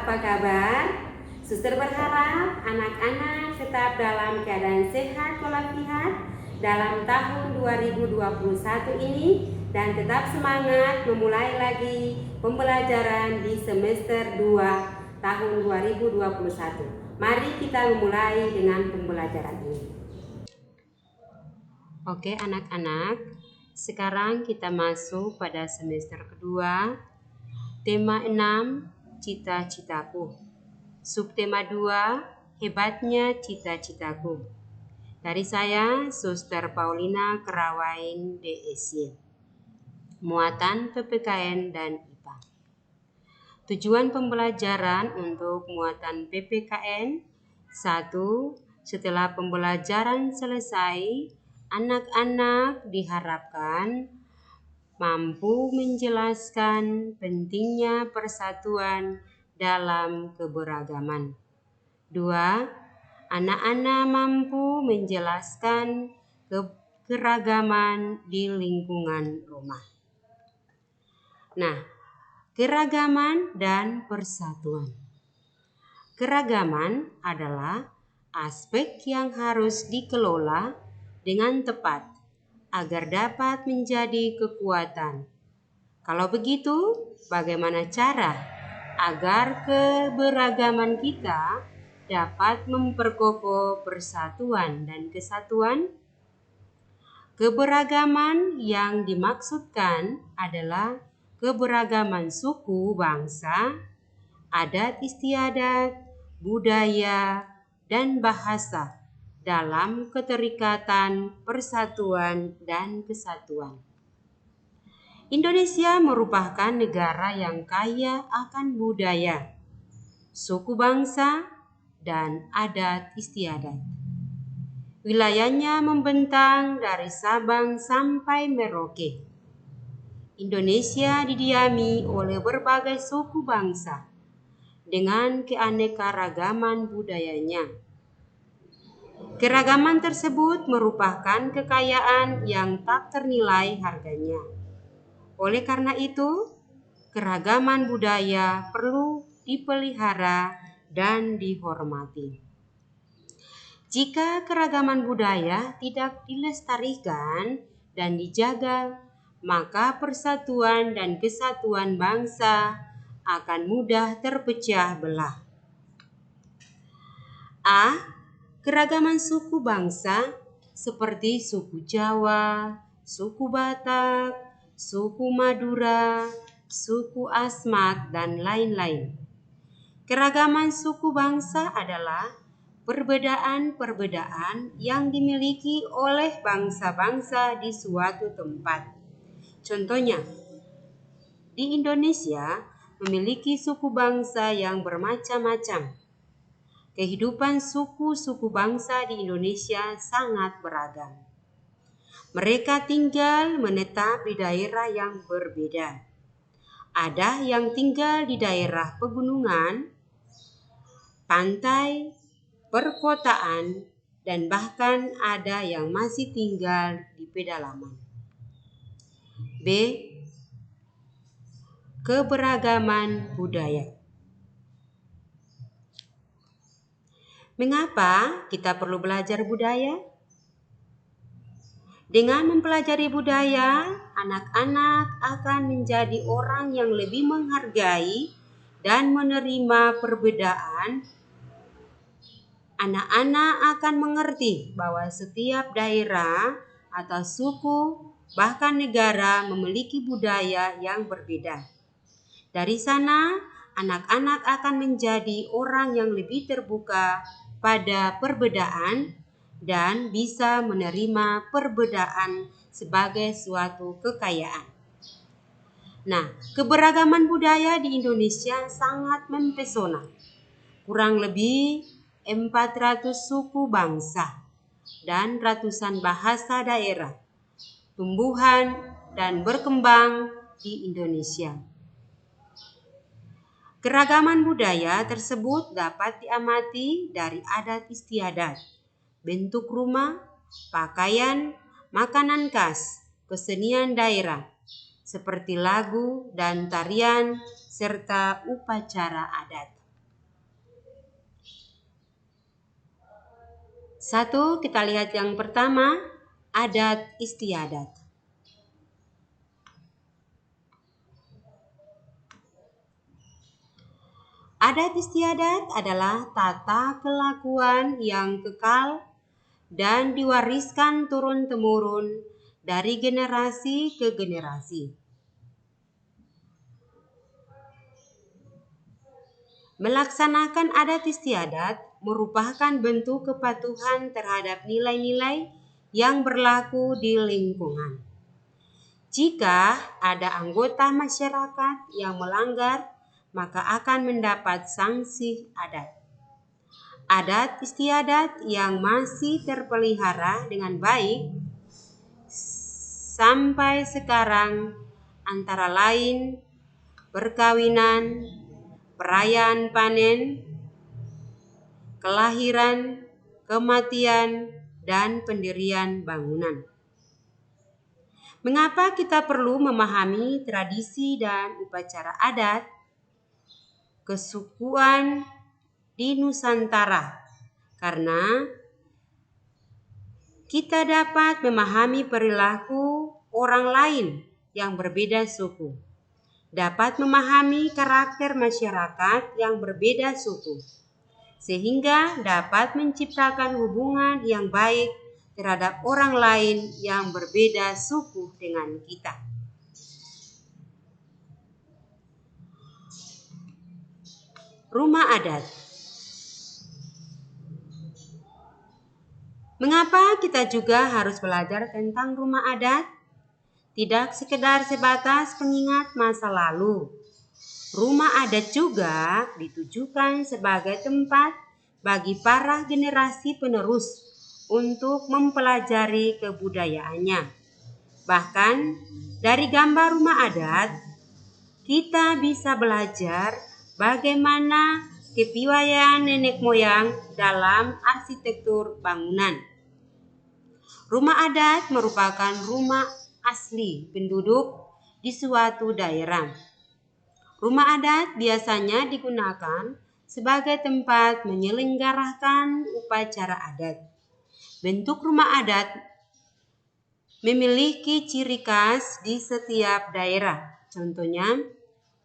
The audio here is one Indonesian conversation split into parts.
apa kabar? Suster berharap anak-anak tetap dalam keadaan sehat walafiat dalam tahun 2021 ini dan tetap semangat memulai lagi pembelajaran di semester 2 tahun 2021. Mari kita memulai dengan pembelajaran ini. Oke anak-anak, sekarang kita masuk pada semester kedua. Tema 6, cita-citaku. Subtema 2, hebatnya cita-citaku. Dari saya, Suster Paulina Kerawain DSY. Muatan PPKN dan IPA. Tujuan pembelajaran untuk muatan PPKN. 1. Setelah pembelajaran selesai, anak-anak diharapkan mampu menjelaskan pentingnya persatuan dalam keberagaman. 2. Anak-anak mampu menjelaskan keragaman di lingkungan rumah. Nah, keragaman dan persatuan. Keragaman adalah aspek yang harus dikelola dengan tepat agar dapat menjadi kekuatan. Kalau begitu, bagaimana cara agar keberagaman kita dapat memperkokoh persatuan dan kesatuan? Keberagaman yang dimaksudkan adalah keberagaman suku, bangsa, adat istiadat, budaya, dan bahasa dalam keterikatan, persatuan, dan kesatuan. Indonesia merupakan negara yang kaya akan budaya, suku bangsa, dan adat istiadat. Wilayahnya membentang dari Sabang sampai Merauke. Indonesia didiami oleh berbagai suku bangsa dengan keanekaragaman budayanya. Keragaman tersebut merupakan kekayaan yang tak ternilai harganya. Oleh karena itu, keragaman budaya perlu dipelihara dan dihormati. Jika keragaman budaya tidak dilestarikan dan dijaga, maka persatuan dan kesatuan bangsa akan mudah terpecah belah. A. Keragaman suku bangsa seperti suku Jawa, suku Batak, suku Madura, suku Asmat, dan lain-lain. Keragaman suku bangsa adalah perbedaan-perbedaan yang dimiliki oleh bangsa-bangsa di suatu tempat. Contohnya, di Indonesia memiliki suku bangsa yang bermacam-macam. Kehidupan suku-suku bangsa di Indonesia sangat beragam. Mereka tinggal menetap di daerah yang berbeda. Ada yang tinggal di daerah pegunungan, pantai, perkotaan, dan bahkan ada yang masih tinggal di pedalaman. B. Keberagaman budaya. Mengapa kita perlu belajar budaya? Dengan mempelajari budaya, anak-anak akan menjadi orang yang lebih menghargai dan menerima perbedaan. Anak-anak akan mengerti bahwa setiap daerah atau suku, bahkan negara memiliki budaya yang berbeda. Dari sana, anak-anak akan menjadi orang yang lebih terbuka pada perbedaan dan bisa menerima perbedaan sebagai suatu kekayaan. Nah, keberagaman budaya di Indonesia sangat mempesona. Kurang lebih 400 suku bangsa dan ratusan bahasa daerah tumbuhan dan berkembang di Indonesia. Keragaman budaya tersebut dapat diamati dari adat istiadat, bentuk rumah, pakaian, makanan khas, kesenian daerah, seperti lagu dan tarian, serta upacara adat. Satu, kita lihat yang pertama, adat istiadat. Adat istiadat adalah tata kelakuan yang kekal dan diwariskan turun-temurun dari generasi ke generasi. Melaksanakan adat istiadat merupakan bentuk kepatuhan terhadap nilai-nilai yang berlaku di lingkungan. Jika ada anggota masyarakat yang melanggar, maka akan mendapat sanksi adat. Adat istiadat yang masih terpelihara dengan baik sampai sekarang antara lain perkawinan, perayaan panen, kelahiran, kematian, dan pendirian bangunan. Mengapa kita perlu memahami tradisi dan upacara adat kesukuan di Nusantara? Karena kita dapat memahami perilaku orang lain yang berbeda suku, dapat memahami karakter masyarakat yang berbeda suku, sehingga dapat menciptakan hubungan yang baik terhadap orang lain yang berbeda suku dengan kita. Rumah adat. Mengapa kita juga harus belajar tentang rumah adat? Tidak sekedar sebatas pengingat masa lalu. Rumah adat juga ditujukan sebagai tempat bagi para generasi penerus untuk mempelajari kebudayaannya. Bahkan dari gambar rumah adat, kita bisa belajar bagaimana kepiawaian nenek moyang dalam arsitektur bangunan. Rumah adat merupakan rumah asli penduduk di suatu daerah. Rumah adat biasanya digunakan sebagai tempat menyelenggarakan upacara adat. Bentuk rumah adat memiliki ciri khas di setiap daerah. Contohnya,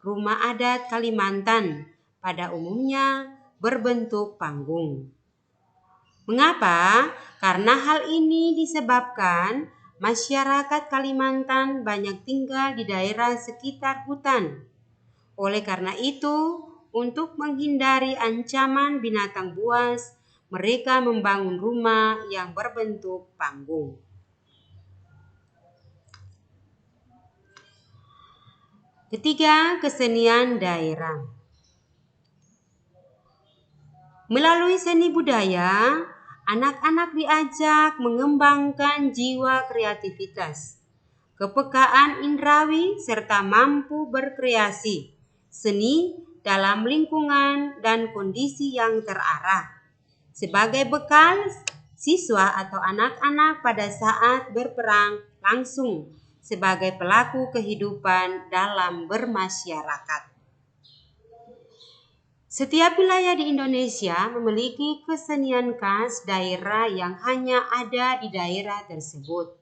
rumah adat Kalimantan pada umumnya berbentuk panggung. Mengapa? Karena hal ini disebabkan masyarakat Kalimantan banyak tinggal di daerah sekitar hutan. Oleh karena itu, untuk menghindari ancaman binatang buas, mereka membangun rumah yang berbentuk panggung. Ketiga, kesenian daerah. Melalui seni budaya, anak-anak diajak mengembangkan jiwa kreativitas, kepekaan indrawi, serta mampu berkreasi seni dalam lingkungan dan kondisi yang terarah sebagai bekal siswa atau anak-anak pada saat berperan langsung sebagai pelaku kehidupan dalam bermasyarakat. Setiap wilayah di Indonesia memiliki kesenian khas daerah yang hanya ada di daerah tersebut.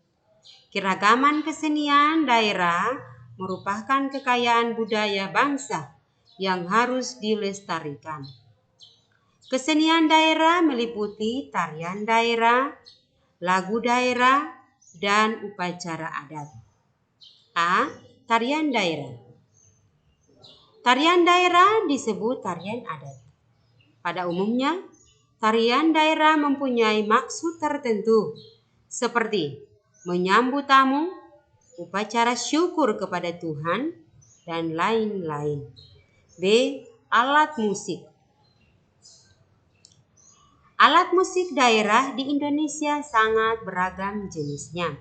Keragaman kesenian daerah merupakan kekayaan budaya bangsa yang harus dilestarikan. Kesenian daerah meliputi tarian daerah, lagu daerah, dan upacara adat. A. Tarian daerah. Tarian daerah disebut tarian adat. Pada umumnya, tarian daerah mempunyai maksud tertentu, seperti menyambut tamu, upacara syukur kepada Tuhan, dan lain-lain. B. Alat musik. Alat musik daerah di Indonesia sangat beragam jenisnya.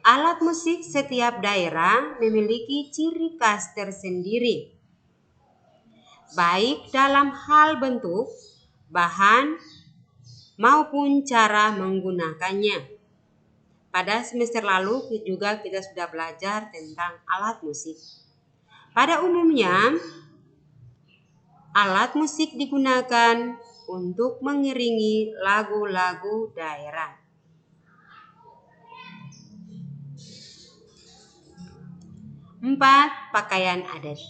Alat musik setiap daerah memiliki ciri khas tersendiri, baik dalam hal bentuk, bahan, maupun cara menggunakannya. Pada semester lalu juga kita sudah belajar tentang alat musik. Pada umumnya, alat musik digunakan untuk mengiringi lagu-lagu daerah. Empat, pakaian adat.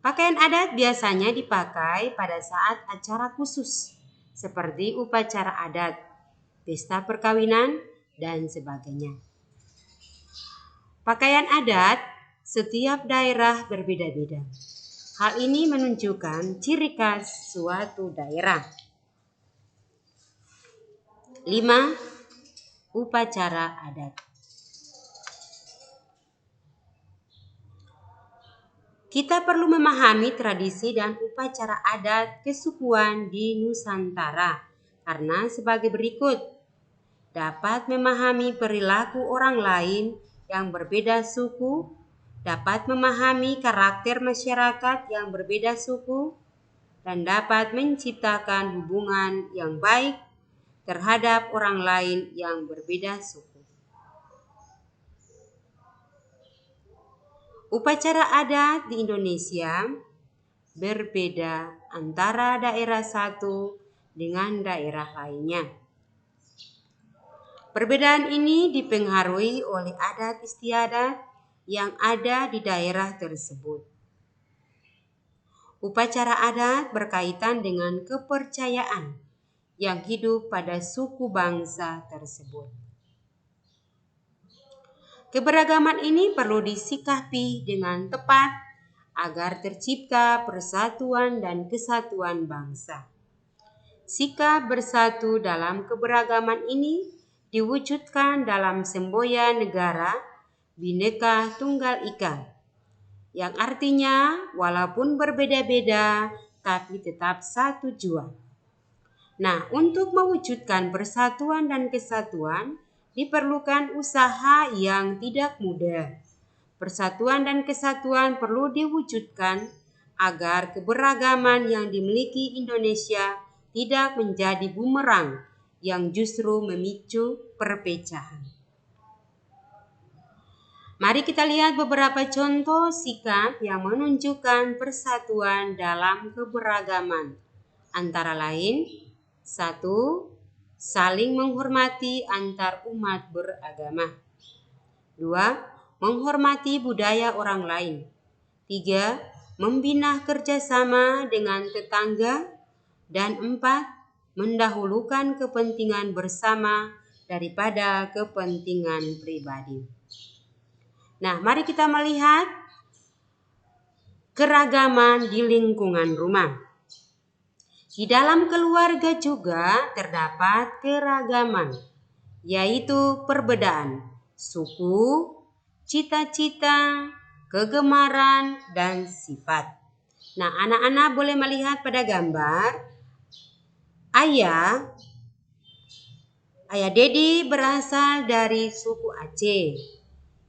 Pakaian adat biasanya dipakai pada saat acara khusus, seperti upacara adat, pesta perkawinan, dan sebagainya. Pakaian adat setiap daerah berbeda-beda. Hal ini menunjukkan ciri khas suatu daerah. 5. Upacara adat. Kita perlu memahami tradisi dan upacara adat kesukuan di Nusantara karena sebagai berikut. Dapat memahami perilaku orang lain yang berbeda suku, dapat memahami karakter masyarakat yang berbeda suku, dan dapat menciptakan hubungan yang baik terhadap orang lain yang berbeda suku. Upacara adat di Indonesia berbeda antara daerah satu dengan daerah lainnya. Perbedaan ini dipengaruhi oleh adat istiadat yang ada di daerah tersebut. Upacara adat berkaitan dengan kepercayaan yang hidup pada suku bangsa tersebut. Keberagaman ini perlu disikapi dengan tepat agar tercipta persatuan dan kesatuan bangsa. Sikap bersatu dalam keberagaman ini diwujudkan dalam semboyan negara Bhinneka Tunggal Ika, yang artinya walaupun berbeda-beda tapi tetap satu jua. Nah, untuk mewujudkan persatuan dan kesatuan diperlukan usaha yang tidak mudah. Persatuan dan kesatuan perlu diwujudkan agar keberagaman yang dimiliki Indonesia tidak menjadi bumerang yang justru memicu perpecahan. Mari kita lihat beberapa contoh sikap yang menunjukkan persatuan dalam keberagaman. Antara lain, 1. Saling menghormati antar umat beragama. 2. Menghormati budaya orang lain. 3. Membina kerjasama dengan tetangga. Dan 4. Mendahulukan kepentingan bersama daripada kepentingan pribadi. Nah, mari kita melihat keragaman di lingkungan rumah. Di dalam keluarga juga terdapat keragaman, yaitu perbedaan suku, cita-cita, kegemaran, dan sifat. Nah, anak-anak boleh melihat pada gambar. Ayah Dedi berasal dari suku Aceh.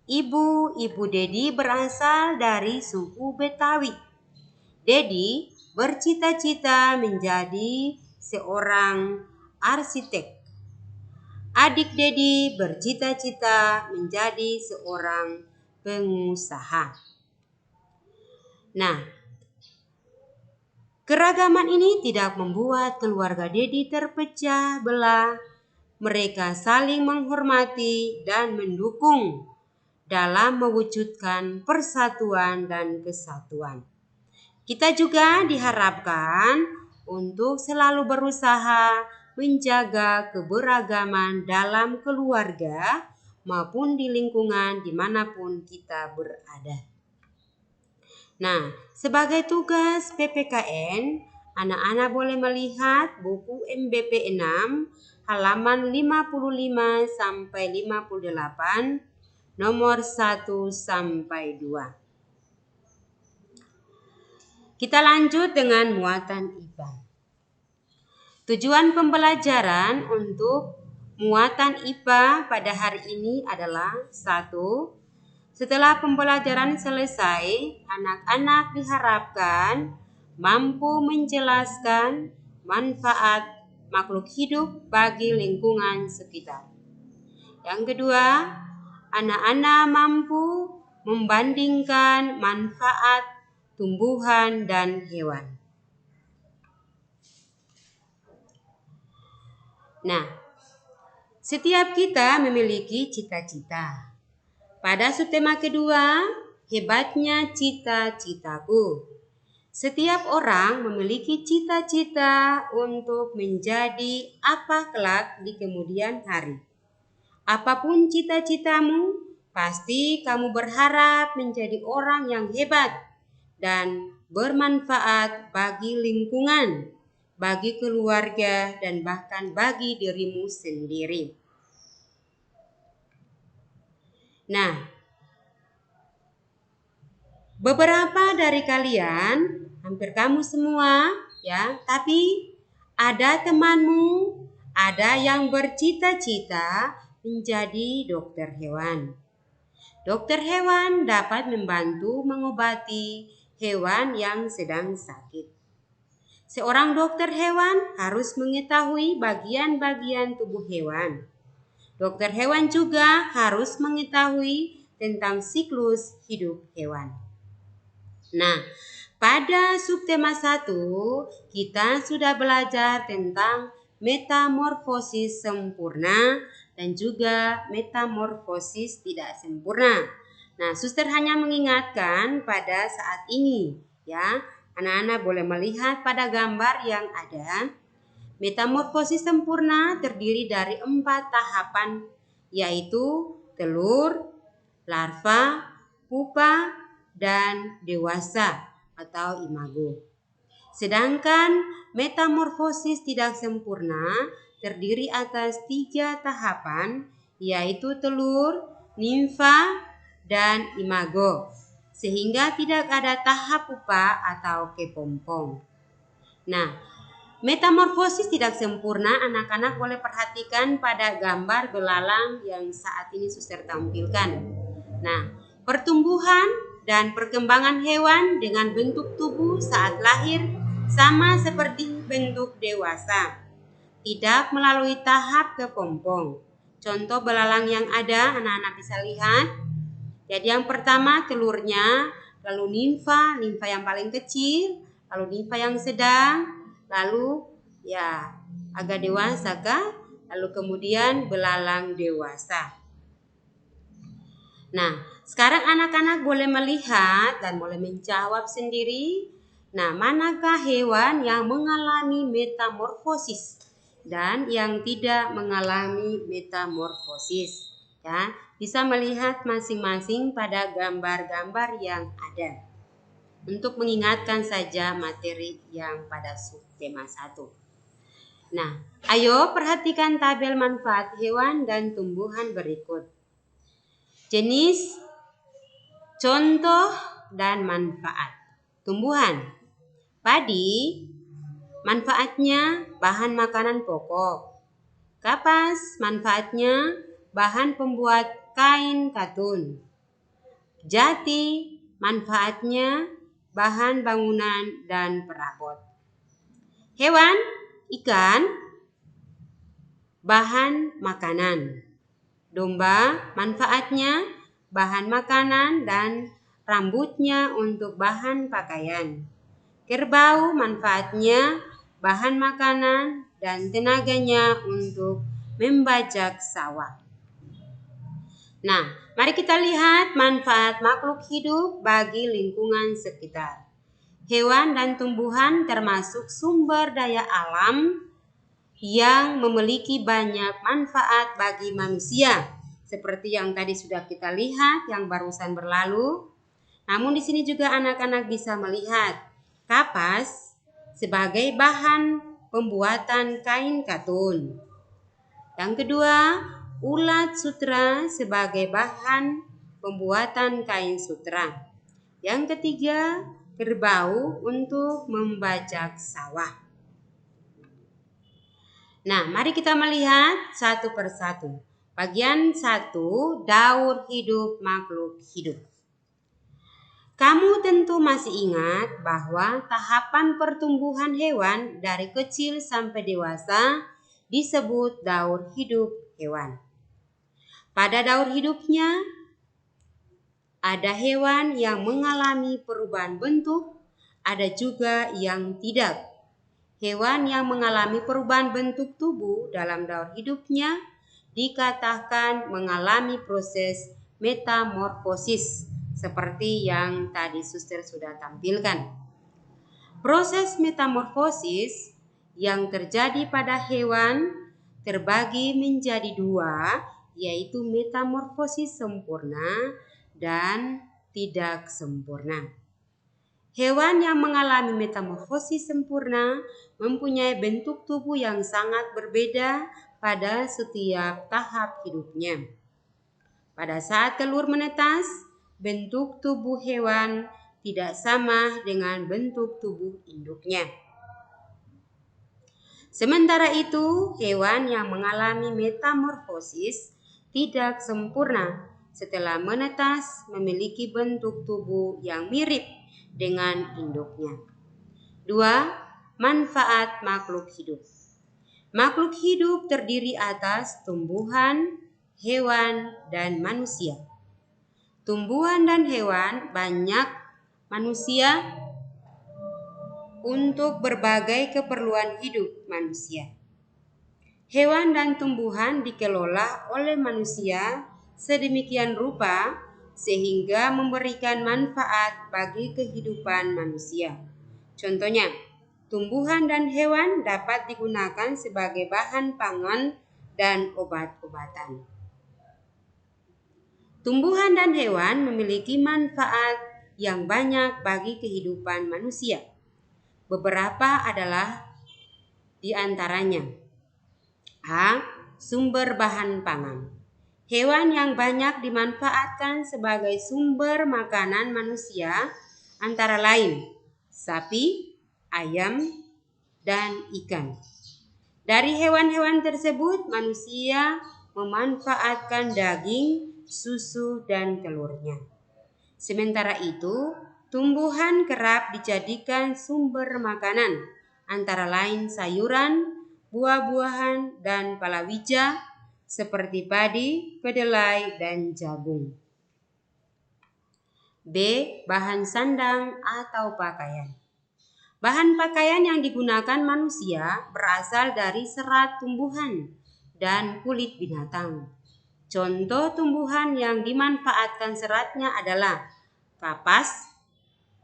Ibu Dedi berasal dari suku Betawi. Dedi bercita-cita menjadi seorang arsitek. Adik Dedi bercita-cita menjadi seorang pengusaha. Nah, keragaman ini tidak membuat keluarga Dedi terpecah belah. Mereka saling menghormati dan mendukung dalam mewujudkan persatuan dan kesatuan. Kita juga diharapkan untuk selalu berusaha menjaga keberagaman dalam keluarga maupun di lingkungan dimanapun kita berada. Nah, sebagai tugas PPKN, anak-anak boleh melihat buku MBP 6 halaman 55 sampai 58 nomor 1 sampai 2. Kita lanjut dengan muatan IPA. Tujuan pembelajaran untuk muatan IPA pada hari ini adalah 1. Setelah pembelajaran selesai, anak-anak diharapkan mampu menjelaskan manfaat makhluk hidup bagi lingkungan sekitar. Yang kedua, anak-anak mampu membandingkan manfaat tumbuhan dan hewan. Nah, setiap kita memiliki cita-cita. Pada subtema kedua, hebatnya cita-citaku. Setiap orang memiliki cita-cita untuk menjadi apa kelak di kemudian hari. Apapun cita-citamu, pasti kamu berharap menjadi orang yang hebat dan bermanfaat bagi lingkungan, bagi keluarga, dan bahkan bagi dirimu sendiri. Nah, beberapa dari kalian, hampir kamu semua, ya, tapi ada temanmu, ada yang bercita-cita menjadi dokter hewan. Dokter hewan dapat membantu mengobati hewan yang sedang sakit. Seorang dokter hewan harus mengetahui bagian-bagian tubuh hewan. Dokter hewan juga harus mengetahui tentang siklus hidup hewan. Nah, pada subtema 1 kita sudah belajar tentang metamorfosis sempurna dan juga metamorfosis tidak sempurna. Nah, suster hanya mengingatkan pada saat ini, ya. Anak-anak boleh melihat pada gambar yang ada. Metamorfosis sempurna terdiri dari 4 tahapan, yaitu telur, larva, pupa, dan dewasa atau imago. Sedangkan metamorfosis tidak sempurna terdiri atas 3 tahapan, yaitu telur, nimfa, dan imago, sehingga tidak ada tahap pupa atau kepompong. Nah, metamorfosis tidak sempurna anak-anak boleh perhatikan pada gambar belalang yang saat ini suster tampilkan. Nah, pertumbuhan dan perkembangan hewan dengan bentuk tubuh saat lahir sama seperti bentuk dewasa, tidak melalui tahap kepompong. Contoh belalang yang ada anak-anak bisa lihat. Jadi yang pertama telurnya, lalu nimfa yang paling kecil, lalu nimfa yang sedang, lalu ya agak dewasa kah? Lalu kemudian belalang dewasa. Nah, sekarang anak-anak boleh melihat dan boleh menjawab sendiri. Nah, manakah hewan yang mengalami metamorfosis dan yang tidak mengalami metamorfosis? Ya, bisa melihat masing-masing pada gambar-gambar yang ada. Untuk mengingatkan saja materi yang pada subtema 1. Nah, ayo perhatikan tabel manfaat hewan dan tumbuhan berikut. Jenis, contoh, dan manfaat. Tumbuhan. Padi, manfaatnya bahan makanan pokok. Kapas, manfaatnya bahan pembuat kain katun. Jati, manfaatnya bahan bangunan dan perabot. Hewan, ikan, bahan makanan. Domba, manfaatnya bahan makanan dan rambutnya untuk bahan pakaian. Kerbau, manfaatnya bahan makanan dan tenaganya untuk membajak sawah. Nah, mari kita lihat manfaat makhluk hidup bagi lingkungan sekitar. Hewan dan tumbuhan termasuk sumber daya alam yang memiliki banyak manfaat bagi manusia. Seperti yang tadi sudah kita lihat, yang barusan berlalu. Namun di sini juga anak-anak bisa melihat kapas sebagai bahan pembuatan kain katun. Yang kedua, ulat sutra sebagai bahan pembuatan kain sutra. Yang ketiga, kerbau untuk membajak sawah. Nah, mari kita melihat satu persatu. Bagian 1, daur hidup makhluk hidup. Kamu tentu masih ingat bahwa tahapan pertumbuhan hewan dari kecil sampai dewasa disebut daur hidup hewan. Pada daur hidupnya, ada hewan yang mengalami perubahan bentuk, ada juga yang tidak. Hewan yang mengalami perubahan bentuk tubuh dalam daur hidupnya dikatakan mengalami proses metamorfosis seperti yang tadi suster sudah tampilkan. Proses metamorfosis yang terjadi pada hewan terbagi menjadi dua, yaitu metamorfosis sempurna dan tidak sempurna. Hewan yang mengalami metamorfosis sempurna mempunyai bentuk tubuh yang sangat berbeda pada setiap tahap hidupnya. Pada saat telur menetas, bentuk tubuh hewan tidak sama dengan bentuk tubuh induknya. Sementara itu, hewan yang mengalami metamorfosis tidak sempurna setelah menetas memiliki bentuk tubuh yang mirip dengan induknya. 2. Manfaat makhluk hidup. Makhluk hidup terdiri atas tumbuhan, hewan, dan manusia. Tumbuhan dan hewan banyak manusia untuk berbagai keperluan hidup manusia. Hewan dan tumbuhan dikelola oleh manusia sedemikian rupa sehingga memberikan manfaat bagi kehidupan manusia. Contohnya, tumbuhan dan hewan dapat digunakan sebagai bahan pangan dan obat-obatan. Tumbuhan dan hewan memiliki manfaat yang banyak bagi kehidupan manusia. Beberapa adalah di antaranya: A. Sumber bahan pangan. Hewan yang banyak dimanfaatkan sebagai sumber makanan manusia antara lain sapi, ayam, dan ikan. Dari hewan-hewan tersebut, manusia memanfaatkan daging, susu, dan telurnya. Sementara itu, tumbuhan kerap dijadikan sumber makanan, antara lain sayuran, buah-buahan, dan palawija seperti padi, kedelai, dan jagung. B. Bahan sandang atau pakaian. Bahan pakaian yang digunakan manusia berasal dari serat tumbuhan dan kulit binatang. Contoh tumbuhan yang dimanfaatkan seratnya adalah kapas.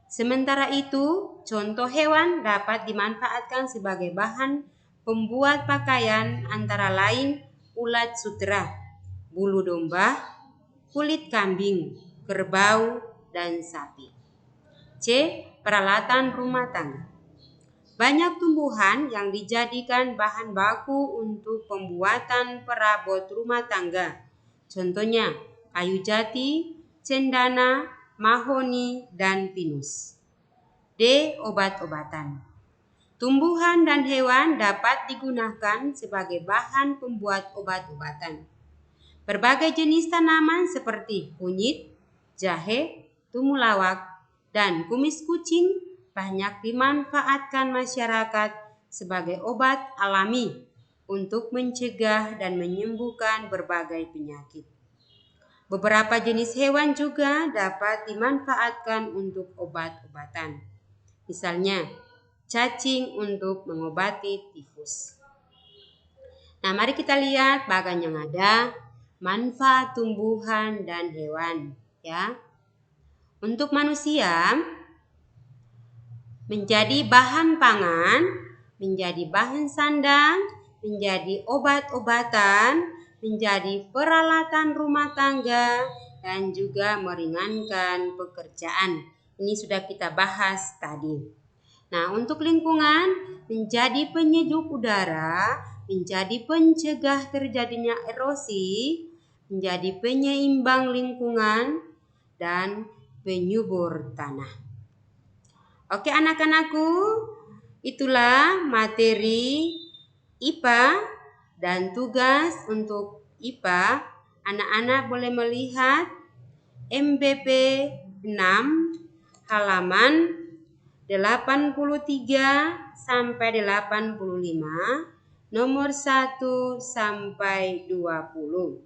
Sementara itu, contoh hewan dapat dimanfaatkan sebagai bahan pembuat pakaian antara lain ulat sutera, bulu domba, kulit kambing, kerbau, dan sapi. C. Peralatan rumah tangga. Banyak tumbuhan yang dijadikan bahan baku untuk pembuatan perabot rumah tangga. Contohnya kayu jati, cendana, mahoni, dan pinus. D. Obat-obatan. Tumbuhan dan hewan dapat digunakan sebagai bahan pembuat obat-obatan. Berbagai jenis tanaman seperti kunyit, jahe, tumulawak, dan kumis kucing banyak dimanfaatkan masyarakat sebagai obat alami untuk mencegah dan menyembuhkan berbagai penyakit. Beberapa jenis hewan juga dapat dimanfaatkan untuk obat-obatan. Misalnya, cacing untuk mengobati tifus. Nah, mari kita lihat bagan yang ada manfaat tumbuhan dan hewan, ya. Untuk manusia, menjadi bahan pangan, menjadi bahan sandang, menjadi obat-obatan, menjadi peralatan rumah tangga, dan juga meringankan pekerjaan. Ini sudah kita bahas tadi. Nah, untuk lingkungan, menjadi penyejuk udara, menjadi pencegah terjadinya erosi, menjadi penyeimbang lingkungan, dan penyubur tanah. Oke anak-anakku, itulah materi IPA dan tugas untuk IPA. Anak-anak boleh melihat MBP 6 halaman 83 sampai 85, nomor 1 sampai 20.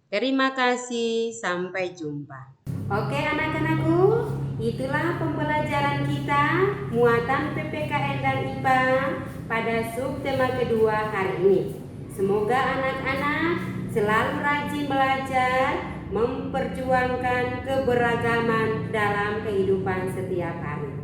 Terima kasih, sampai jumpa. Oke anak-anakku, itulah pembelajaran kita muatan PPKN dan IPA pada subtema kedua hari ini. Semoga anak-anak selalu rajin belajar, memperjuangkan keberagaman dalam kehidupan setiap hari.